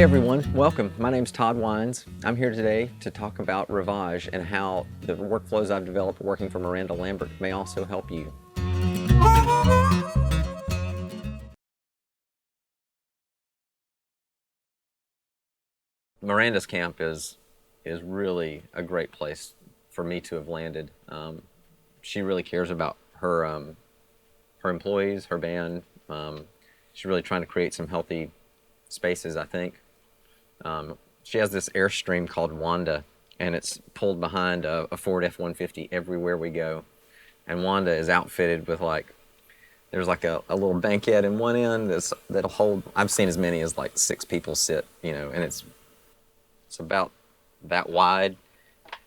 everyone, welcome. My name's Todd Wines. I'm here today to talk about RIVAGE and how the workflows I've developed working for Miranda Lambert may also help you. Miranda's camp is really a great place for me to have landed. She really cares about her employees, her band. She's really trying to create some healthy spaces, I think. She has this Airstream called Wanda, and it's pulled behind a Ford F-150 everywhere we go. And Wanda is outfitted with there's like a little banquette in one end that'll hold, I've seen as many as like 6 people sit, and it's about that wide,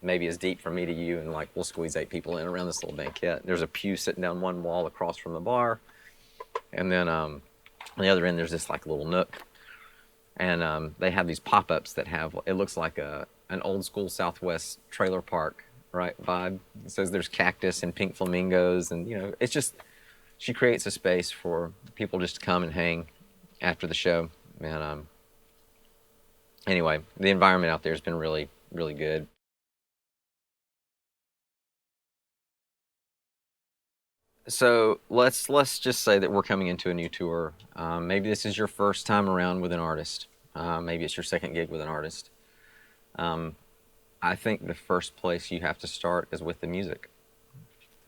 maybe as deep from me to you, and we'll squeeze 8 people in around this little banquette. There's a pew sitting down one wall across from the bar, and then on the other end there's this little nook. And they have these pop-ups that have, it looks like an old school Southwest trailer park, right, vibe. It says there's cactus and pink flamingos, and it's just, she creates a space for people just to come and hang after the show. And anyway, the environment out there has been really, really good. So let's just say that we're coming into a new tour. Maybe this is your first time around with an artist. Maybe it's your second gig with an artist. I think the first place you have to start is with the music.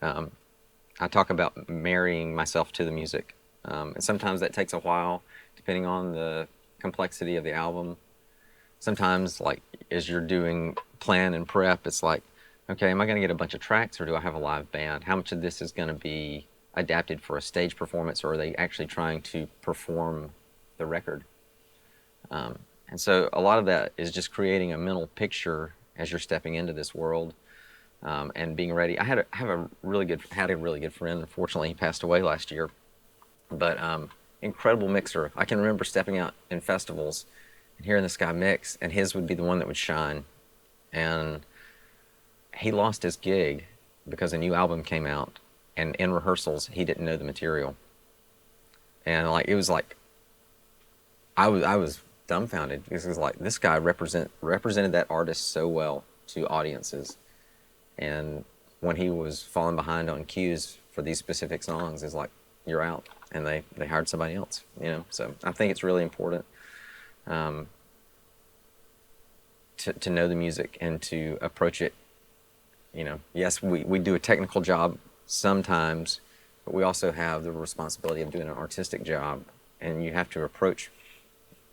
I talk about marrying myself to the music. And sometimes that takes a while, depending on the complexity of the album. Sometimes, as you're doing plan and prep, it's okay, am I going to get a bunch of tracks, or do I have a live band? How much of this is going to be adapted for a stage performance, or are they actually trying to perform the record? And so a lot of that is just creating a mental picture as you're stepping into this world, and being ready. I had a really good friend. Unfortunately, he passed away last year, but incredible mixer. I can remember stepping out in festivals and hearing this guy mix, and his would be the one that would shine. And he lost his gig because a new album came out, and in rehearsals he didn't know the material. And it was I was dumbfounded, because it was this guy represented that artist so well to audiences, and when he was falling behind on cues for these specific songs, is you're out, and they hired somebody else. So I think it's really important to know the music and to approach it. Yes, we do a technical job sometimes, but we also have the responsibility of doing an artistic job, and you have to approach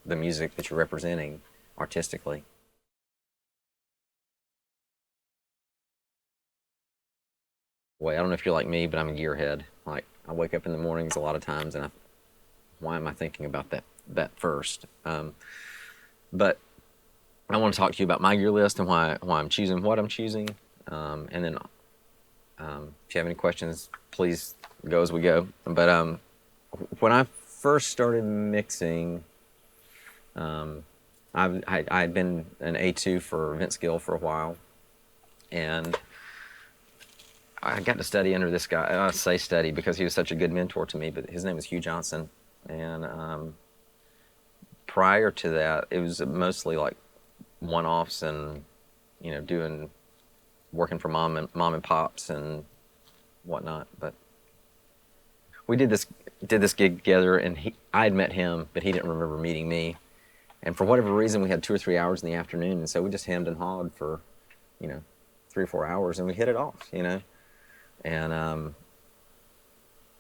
the music that you're representing artistically. Well, I don't know if you're like me, but I'm a gearhead. I wake up in the mornings a lot of times, and why am I thinking about that first? But I want to talk to you about my gear list and why I'm choosing what I'm choosing. And then if you have any questions, please go as we go. But when I first started mixing, I'd been an A2 for Vince Gill for a while, and I got to study under this guy. I say study because he was such a good mentor to me, but his name was Hugh Johnson. And prior to that, it was mostly one-offs and working for mom and pops and whatnot. But we did this gig together, and I had met him, but he didn't remember meeting me. And for whatever reason, we had 2 or 3 hours in the afternoon, and so we just hemmed and hawed for 3 or 4 hours, and we hit it off. And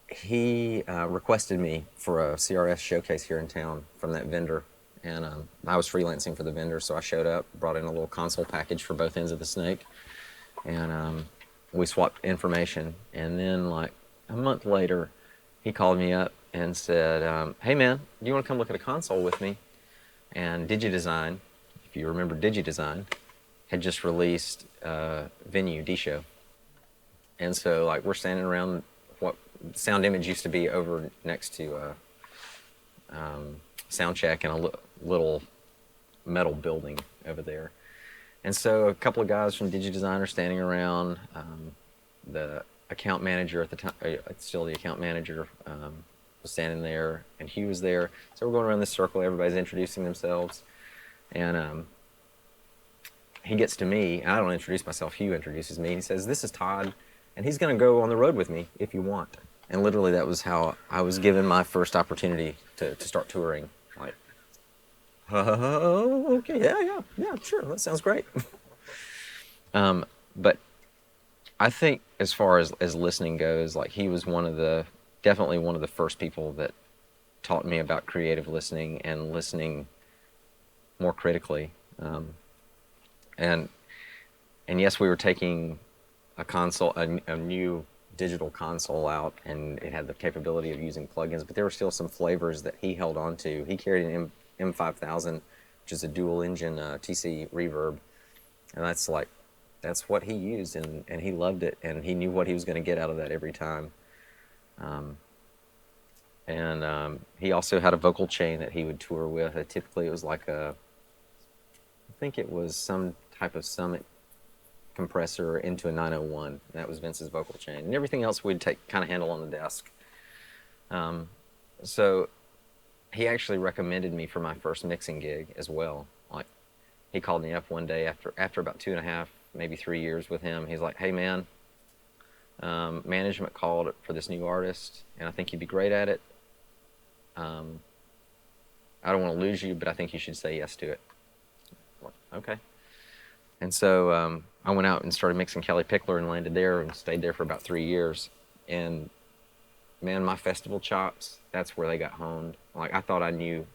he requested me for a CRS showcase here in town from that vendor. And I was freelancing for the vendor, so I showed up, brought in a little console package for both ends of the snake, and we swapped information. And then a month later, he called me up and said, hey man, do you want to come look at a console with me? And DigiDesign, if you remember DigiDesign, had just released Venue D-Show. And so we're standing around what Sound Image used to be over next to Soundcheck in a little metal building over there. And so a couple of guys from DigiDesign are standing around. The account manager at the time, still the account manager, was standing there, and Hugh was there. So we're going around this circle, everybody's introducing themselves. And he gets to me, and I don't introduce myself, Hugh introduces me, and he says, "This is Todd, and he's going to go on the road with me if you want." And literally that was how I was given my first opportunity to start touring. Like, oh, okay, yeah, sure, that sounds great. But I think as far as listening goes, like, he was definitely one of the first people that taught me about creative listening and listening more critically. And yes, we were taking a new digital console out, and it had the capability of using plugins, but there were still some flavors that he held on to. He carried an M5000, which is a dual engine TC reverb, and that's what he used, and he loved it, and he knew what he was going to get out of that every time. He also had a vocal chain that he would tour with. Typically it was like I think it was some type of Summit compressor into a 901. That was Vince's vocal chain, and everything else we'd kind of handle on the desk. So he actually recommended me for my first mixing gig as well. Like, he called me up one day after about 2.5, maybe 3 years with him. He's like, "Hey man, management called for this new artist, and I think you'd be great at it. I don't want to lose you, but I think you should say yes to it." Like, okay. And so I went out and started mixing Kelly Pickler and landed there and stayed there for about 3 years. And man, my festival chops, that's where they got honed. Like, I thought I knew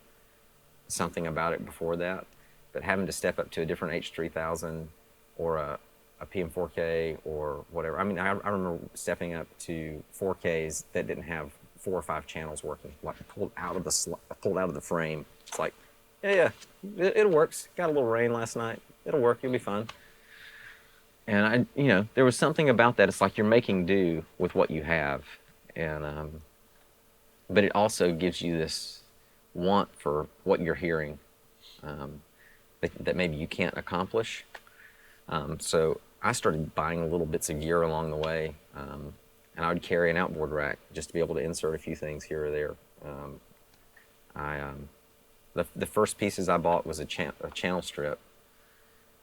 something about it before that, but having to step up to a different H3000 or a PM4K or whatever. I mean, I remember stepping up to 4Ks that didn't have 4 or 5 channels working, like pulled out of the frame. It's like, yeah, it works. Got a little rain last night. It'll work. You'll be fine. And there was something about that. It's like you're making do with what you have, and but it also gives you this want for what you're hearing that maybe you can't accomplish. So I started buying little bits of gear along the way, and I would carry an outboard rack just to be able to insert a few things here or there. The first pieces I bought was a channel strip,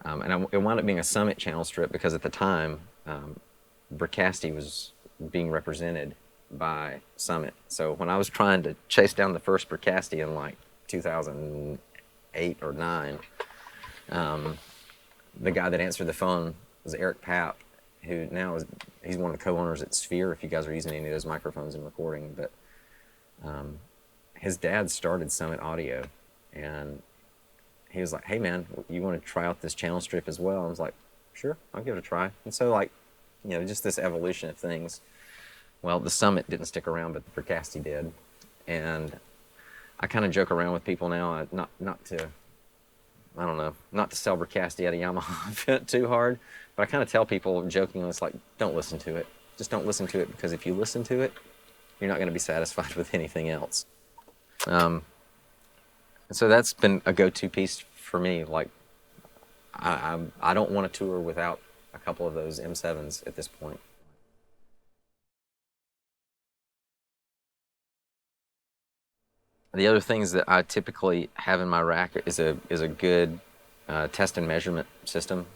and it wound up being a Summit channel strip because at the time, Bricasti was being represented by Summit. So when I was trying to chase down the first Bricasti in like 2008 or 9, the guy that answered the phone was Eric Papp, who now he's one of the co-owners at Sphere, if you guys are using any of those microphones in recording. But his dad started Summit Audio, and he was like, "Hey man, you want to try out this channel strip as well?" I was like, "Sure, I'll give it a try." And so, like, just this evolution of things. Well, the Summit didn't stick around, but the Bricasti did. And I kind of joke around with people now, not to sell Bricasti at a Yamaha too hard, but I kind of tell people jokingly, it's like, don't listen to it. Just don't listen to it, because if you listen to it, you're not going to be satisfied with anything else. And so that's been a go-to piece for me. Like, I don't want to tour without a couple of those M7s at this point. The other things that I typically have in my rack is a good test and measurement system.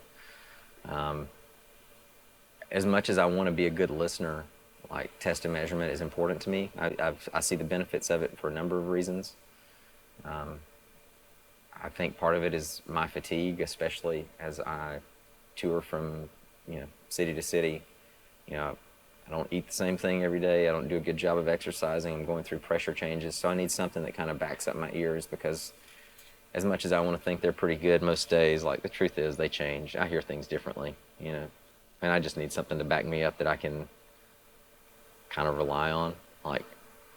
As much as I want to be a good listener, like, test and measurement is important to me. I see the benefits of it for a number of reasons. I think part of it is my fatigue, especially as I tour from city to city. I don't eat the same thing every day. I don't do a good job of exercising. I'm going through pressure changes, so I need something that kind of backs up my ears, because as much as I want to think they're pretty good most days, like, the truth is they change. I hear things differently, and I just need something to back me up that I can kind of rely on. Like,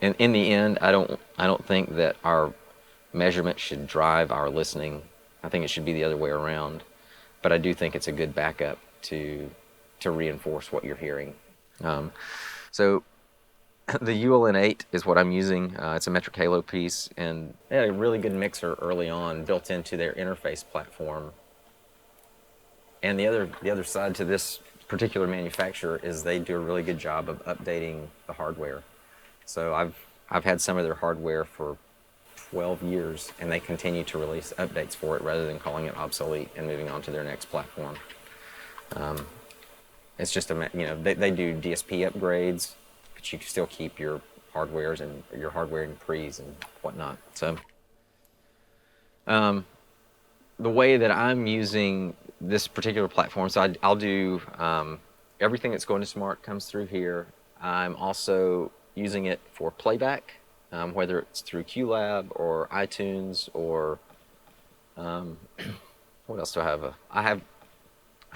in the end, I don't think that our measurement should drive our listening. I think it should be the other way around. But I do think it's a good backup to reinforce what you're hearing. So the ULN8 is what I'm using. It's a metric halo piece, and they had a really good mixer early on built into their interface platform. And the other side to this particular manufacturer is they do a really good job of updating the hardware. So I've had some of their hardware for 12 years, and they continue to release updates for it rather than calling it obsolete and moving on to their next platform. It's just they do DSP upgrades, but you can still keep your hardware and pre's and whatnot. So the way that I'm using this particular platform, so I'll do everything that's going to Smart comes through here. I'm also using it for playback, whether it's through QLab or iTunes or what else do I have? I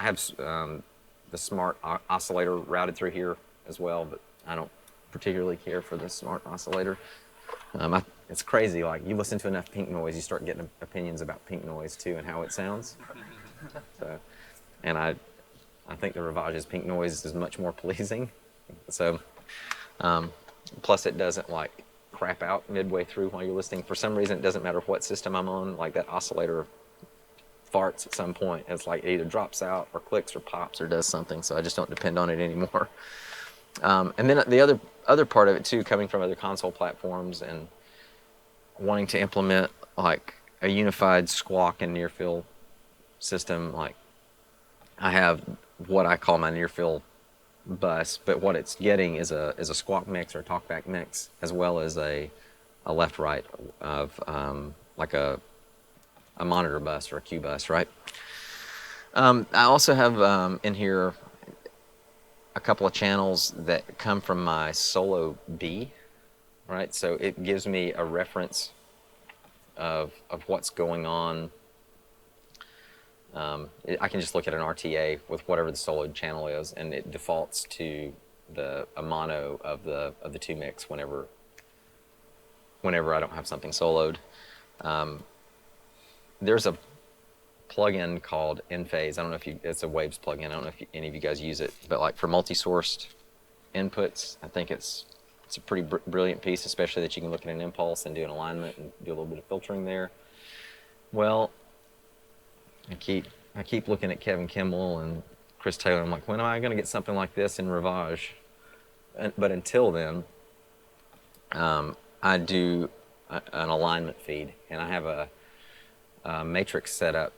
have the Smart oscillator routed through here as well, but I don't particularly care for the Smart oscillator. It's crazy, like you listen to enough pink noise, you start getting opinions about pink noise too and how it sounds. So, and I think the Rivage's pink noise is much more pleasing. So, plus it doesn't like crap out midway through while you're listening. For some reason, it doesn't matter what system I'm on, like that oscillator farts at some point. It's like it either drops out or clicks or pops or does something, so I just don't depend on it anymore. And then the other part of it too, coming from other console platforms and wanting to implement like a unified squawk and near field system, like I have what I call my near field bus, but what it's getting is a squawk mix or a talkback mix, as well as a left right of like a monitor bus or a Q bus, right? I also have in here a couple of channels that come from my solo B, right? So it gives me a reference of what's going on. I can just look at an RTA with whatever the soloed channel is, and it defaults to a mono of the two mix whenever I don't have something soloed. There's a plugin called Enphase. I don't know if it's a Waves plugin. I don't know if any of you guys use it, but like for multi-sourced inputs, I think it's a pretty brilliant piece, especially that you can look at an impulse and do an alignment and do a little bit of filtering there. Well, I keep looking at Kevin Kimmel and Chris Taylor. I'm like, when am I going to get something like this in Rivage? But until then, I do an alignment feed, and I have a matrix setup,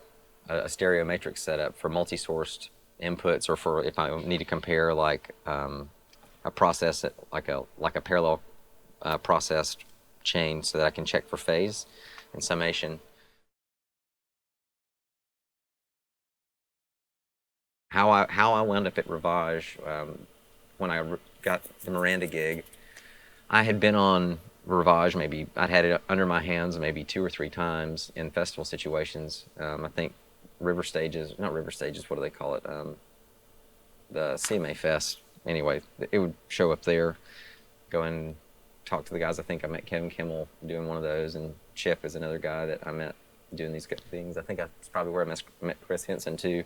a stereo matrix setup for multi-sourced inputs, or for if I need to compare like a process like a parallel processed chain, so that I can check for phase and summation. How I wound up at Rivage when I got the Miranda gig, I had been on Rivage, maybe I'd had it under my hands maybe 2 or 3 times in festival situations. I think not river stages, what do they call it? The CMA Fest. Anyway, it would show up there, go and talk to the guys. I think I met Kevin Kimmel doing one of those, and Chip is another guy that I met doing these things. I think that's probably where I met Chris Henson too.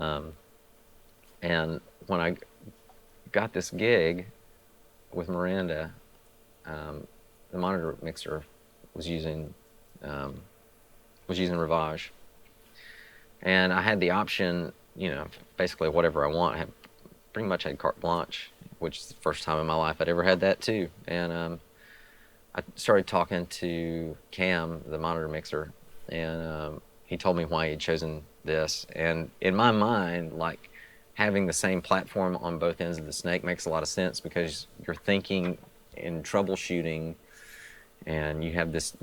And when I got this gig with Miranda, the monitor mixer was using Rivage, and I had the option, basically whatever I want. I pretty much had carte blanche, which is the first time in my life I'd ever had that too. And I started talking to Cam, the monitor mixer, and he told me why he had chosen this. And in my mind, like, having the same platform on both ends of the snake makes a lot of sense, because you're thinking in troubleshooting, and you have this,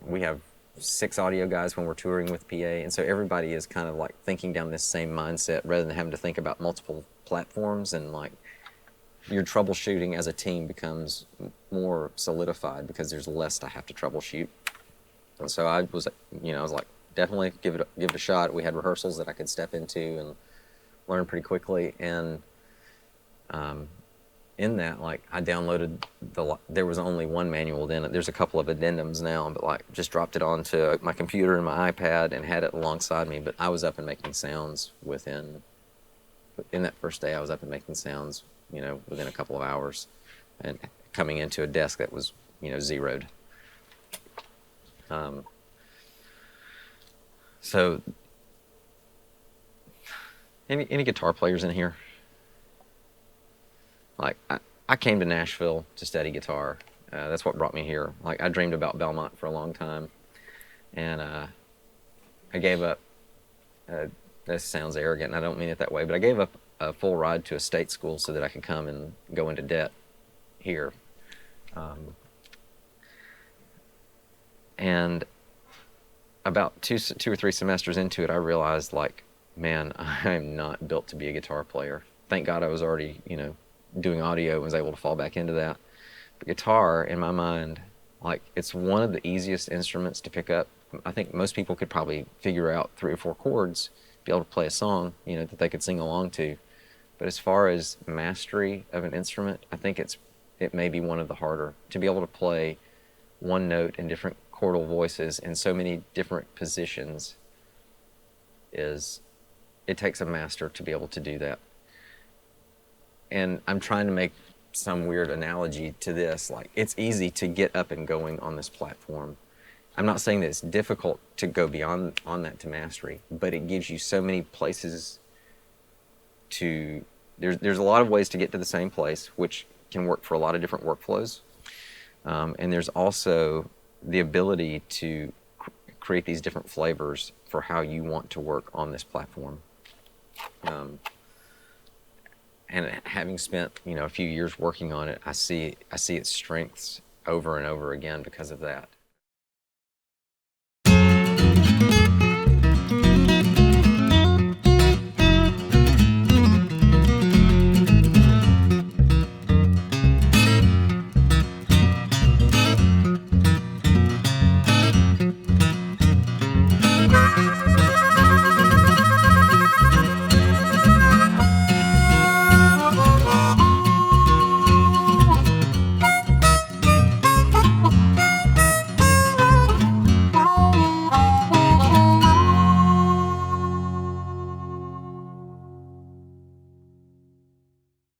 we have 6 audio guys when we're touring with PA, and so everybody is kind of like thinking down this same mindset rather than having to think about multiple platforms, and like your troubleshooting as a team becomes more solidified because there's less to have to troubleshoot. And so I was like, definitely give it a shot. We had rehearsals that I could step into and learn pretty quickly, and in that, like, I downloaded there was only one manual then. There's a couple of addendums now, but like just dropped it onto my computer and my iPad and had it alongside me. But I was up and making sounds in that first day. I was up and making sounds, within a couple of hours, and coming into a desk that was, zeroed. So, any guitar players in here? Like, I came to Nashville to study guitar. That's what brought me here. Like, I dreamed about Belmont for a long time, and I gave up. This sounds arrogant, and I don't mean it that way, but I gave up a full ride to a state school so that I could come and go into debt here. And about two or three semesters into it, I realized, like, man, I'm not built to be a guitar player. Thank God I was already, doing audio and was able to fall back into that. But guitar, in my mind, like, it's one of the easiest instruments to pick up. I think most people could probably figure out 3 or 4 chords, be able to play a song, that they could sing along to. But as far as mastery of an instrument, I think it may be one of the harder. To be able to play one note in different chordal voices in so many different positions it takes a master to be able to do that. And I'm trying to make some weird analogy to this. Like, it's easy to get up and going on this platform. I'm not saying that it's difficult to go beyond on that to mastery, but it gives you so many places to, there's a lot of ways to get to the same place, which can work for a lot of different workflows. And there's also the ability to create these different flavors for how you want to work on this platform. And having spent, a few years working on it, I see its strengths over and over again because of that.